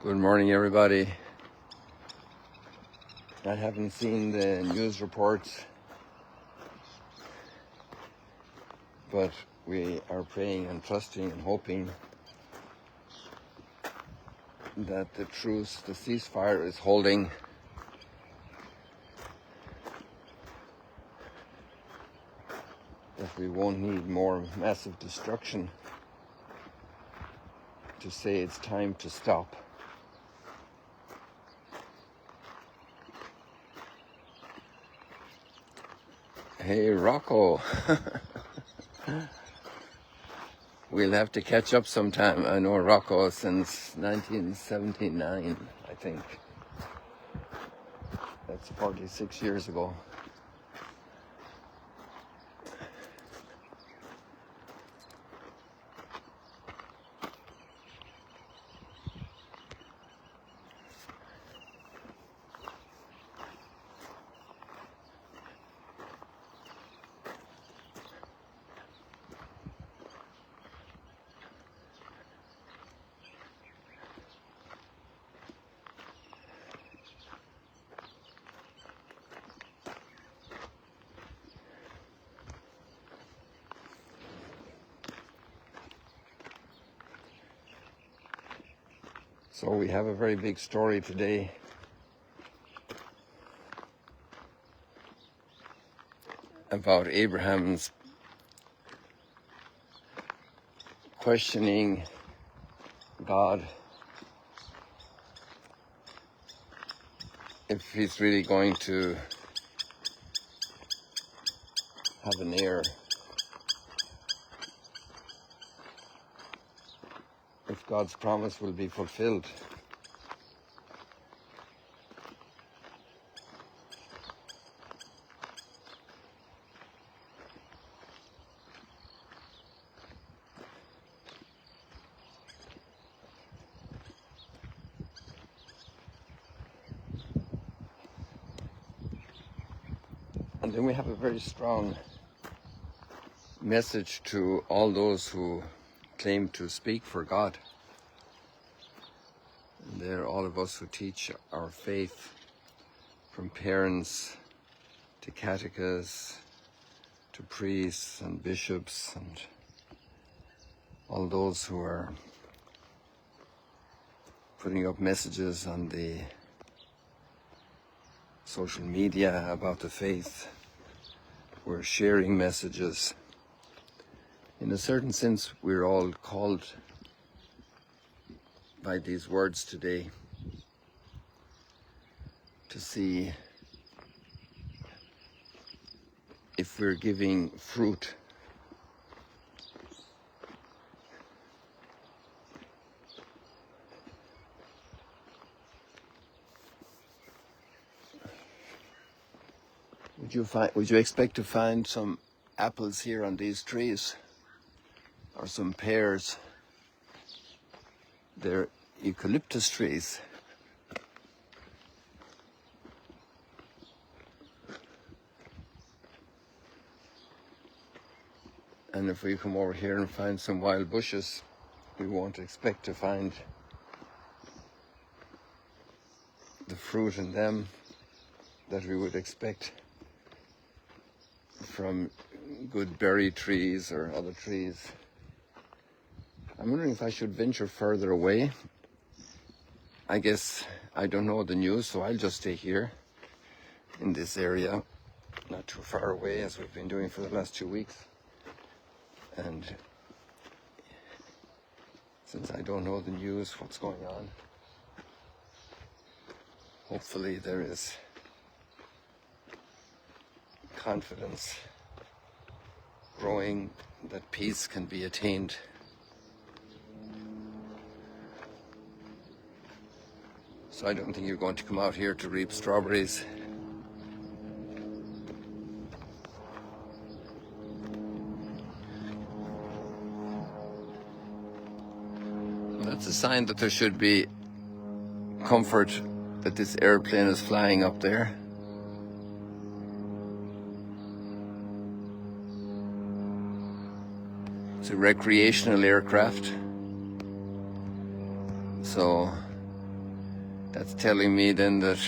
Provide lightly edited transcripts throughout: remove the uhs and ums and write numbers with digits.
Good morning, everybody. I haven't seen the news reports, but we are praying and trusting and hoping that the truce, the ceasefire is holding. That we won't need more massive destruction to say it's time to stop. Hey, Rocco. We'll have to catch up sometime. I know Rocco since 1979, I think. That's 46 years ago. So we have a very big story today. About Abraham's questioning God if he's really going to have an heir. If God's promise will be fulfilled. And then we have a very strong message to all those who claim to speak for God. And they're all of us who teach our faith, from parents to catechists to priests and bishops and all those who are putting up messages on the social media about the faith. We're sharing messages. In a certain sense, we're all called by these words today to see if we're giving fruit. Would you expect to find some apples here on these trees? Or some pears? They're eucalyptus trees. And if we come over here and find some wild bushes, we won't expect to find the fruit in them that we would expect from good berry trees or other trees. I'm wondering if I should venture further away. I guess I don't know the news, so I'll just stay here in this area, not too far away, as we've been doing for the last 2 weeks. And since I don't know the news, what's going on, hopefully there is confidence growing that peace can be attained. So I don't think you're going to come out here to reap strawberries. That's a sign that there should be comfort that this airplane is flying up there. It's a recreational aircraft. So That's telling me then that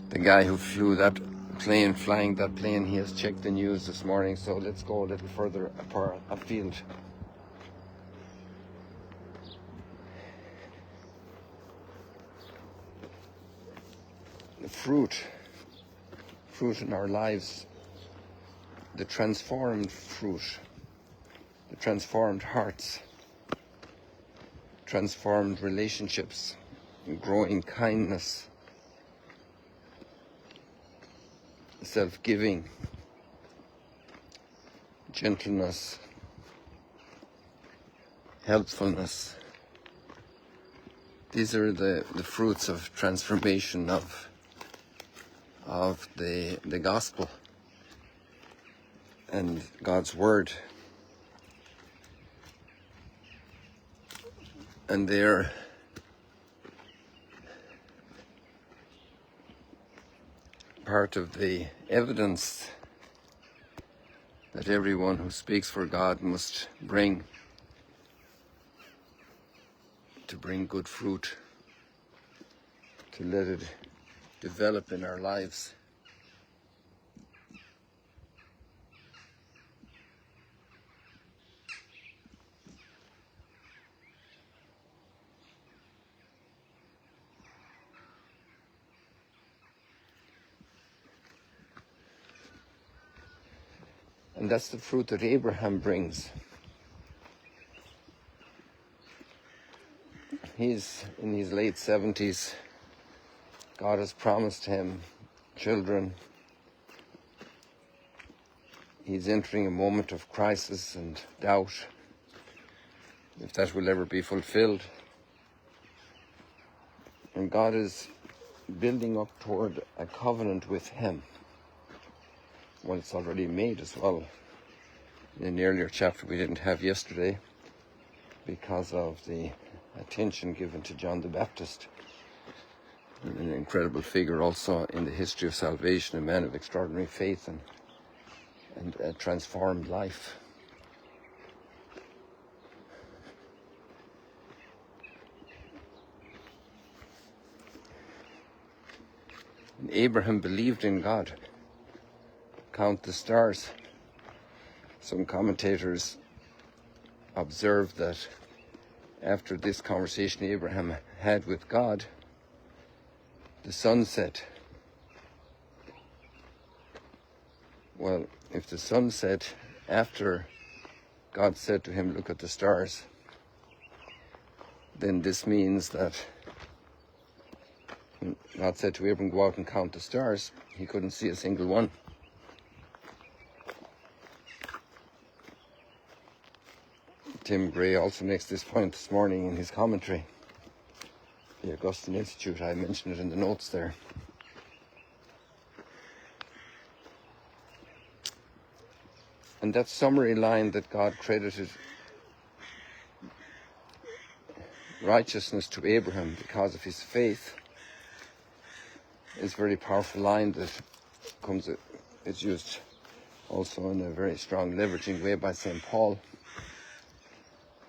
the guy who flew that plane, flying that plane, he has checked the news this morning. So let's go a little further afield. The fruit in our lives, the transformed fruit, the transformed hearts, transformed relationships, growing kindness, self-giving, gentleness, helpfulness. These are the fruits of transformation of the gospel and God's word. And they're part of the evidence that everyone who speaks for God must bring to bring good fruit, to let it develop in our lives. And that's the fruit that Abraham brings. He's in his late 70s. God has promised him children. He's entering a moment of crisis and doubt if that will ever be fulfilled. And God is building up toward a covenant with him. Well, it's already made as well. In an earlier chapter we didn't have yesterday because of the attention given to John the Baptist. An incredible figure also in the history of salvation, a man of extraordinary faith and a transformed life. And Abraham believed in God. Count the stars. Some commentators observed that after this conversation Abraham had with God, the sun set. Well, if the sun set after God said to him, look at the stars, then this means that when God said to Abram, go out and count the stars, he couldn't see a single one. Tim Gray also makes this point this morning in his commentary. The Augustine Institute, I mentioned it in the notes there. And that summary line that God credited righteousness to Abraham because of his faith is a very powerful line that it's used also in a very strong leveraging way by St. Paul.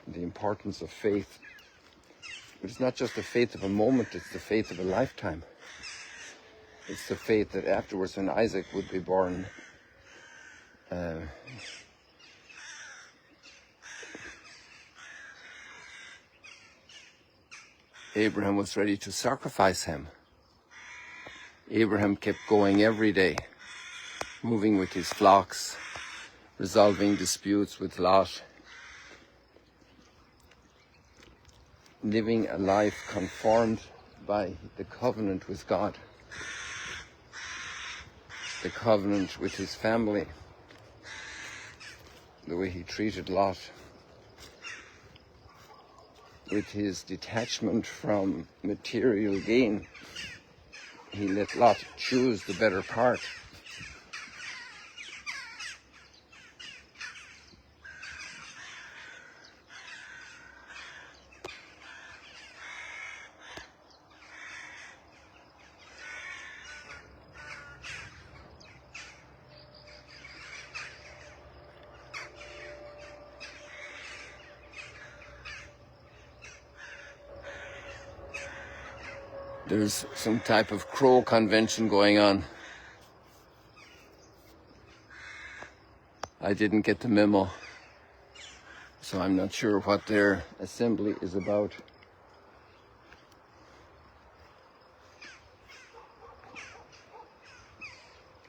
The importance of faith. But it's not just the faith of a moment, it's the faith of a lifetime. It's the faith that afterwards, when Isaac would be born, Abraham was ready to sacrifice him. Abraham kept going every day, moving with his flocks, resolving disputes with Lot, living a life conformed by the covenant with God, the covenant with his family, the way he treated Lot, with his detachment from material gain. He let Lot choose the better part. There's some type of crow convention going on. I didn't get the memo, so I'm not sure what their assembly is about.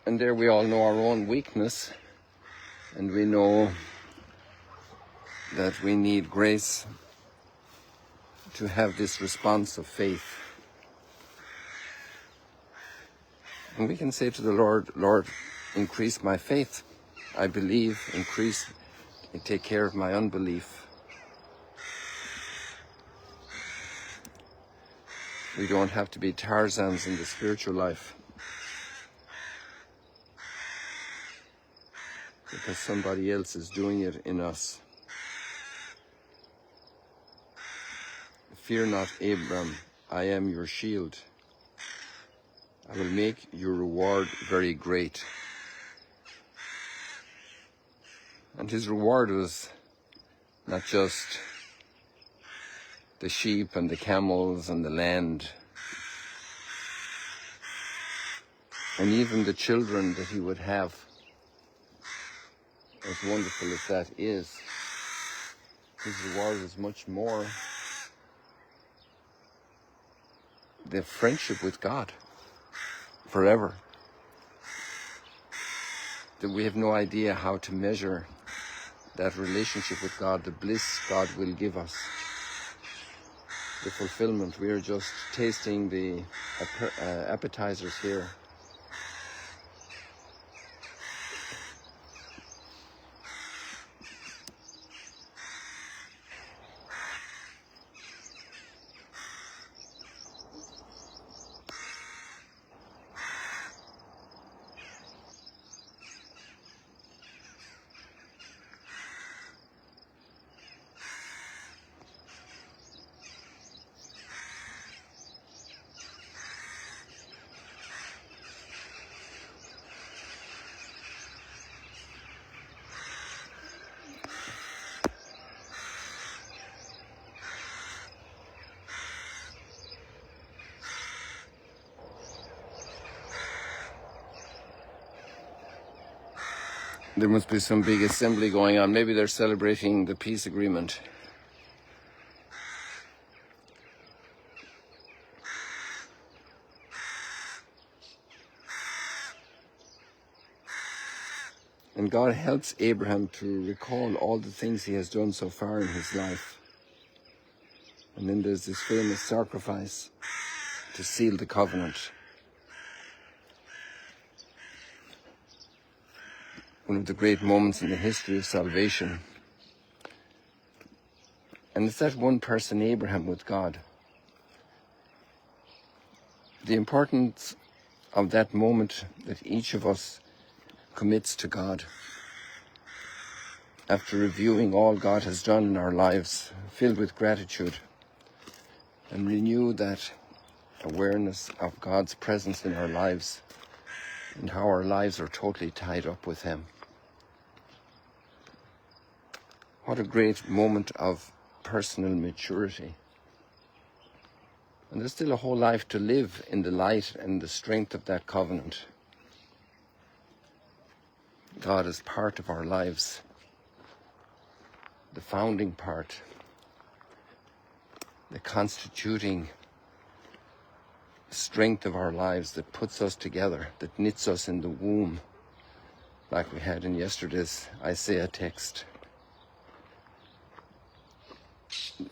And there we all know our own weakness, and we know that we need grace to have this response of faith. And we can say to the Lord, Lord, increase my faith. I believe, increase, and take care of my unbelief. We don't have to be Tarzans in the spiritual life because somebody else is doing it in us. Fear not, Abram, I am your shield. I will make your reward very great. And his reward was not just the sheep and the camels and the land, and even the children that he would have. As wonderful as that is, his reward is much more the friendship with God forever. That we have no idea how to measure that relationship with God, the bliss God will give us, the fulfillment. We are just tasting the appetizers here. There must be some big assembly going on. Maybe they're celebrating the peace agreement. And God helps Abraham to recall all the things he has done so far in his life. And then there's this famous sacrifice to seal the covenant. One of the great moments in the history of salvation. And it's that one person, Abraham, with God. The importance of that moment that each of us commits to God. After reviewing all God has done in our lives, filled with gratitude, and renew that awareness of God's presence in our lives and how our lives are totally tied up with Him. What a great moment of personal maturity. And there's still a whole life to live in the light and the strength of that covenant. God is part of our lives, the founding part, the constituting strength of our lives that puts us together, that knits us in the womb, like we had in yesterday's Isaiah text.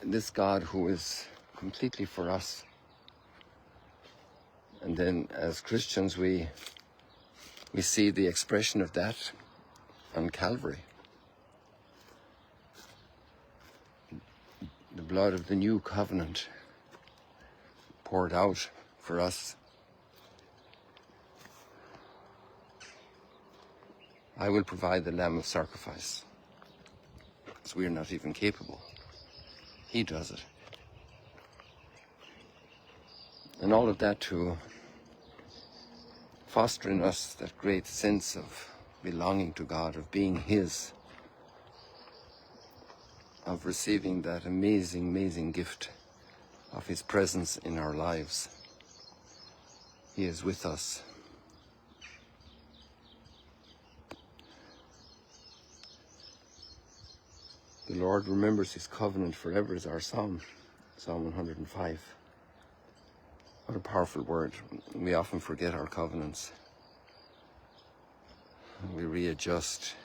This God who is completely for us. And then as Christians we see the expression of that on Calvary. The blood of the new covenant poured out for us. I will provide the lamb of sacrifice, because we are not even capable. He does it. And all of that to foster in us that great sense of belonging to God, of being His, of receiving that amazing, amazing gift of His presence in our lives. He is with us. The Lord remembers his covenant forever is our psalm, Psalm 105. What a powerful word. We often forget our covenants. We readjust.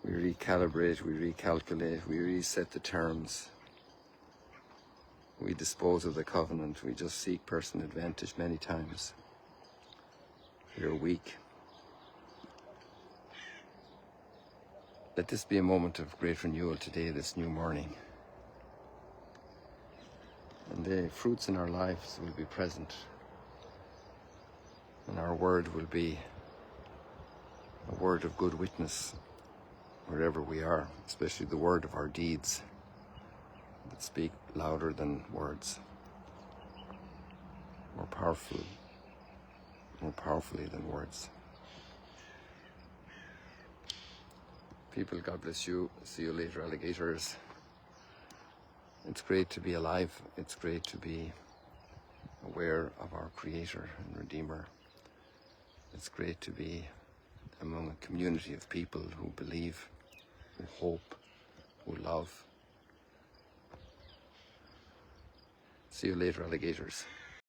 We recalibrate, we recalculate, we reset the terms. We dispose of the covenant. We just seek personal advantage many times. We are weak. Let this be a moment of great renewal today, this new morning. And the fruits in our lives will be present. And our word will be a word of good witness wherever we are, especially the word of our deeds that speak louder than words, more powerfully than words. People, God bless you. See you later, alligators. It's great to be alive. It's great to be aware of our Creator and Redeemer. It's great to be among a community of people who believe, who hope, who love. See you later, alligators.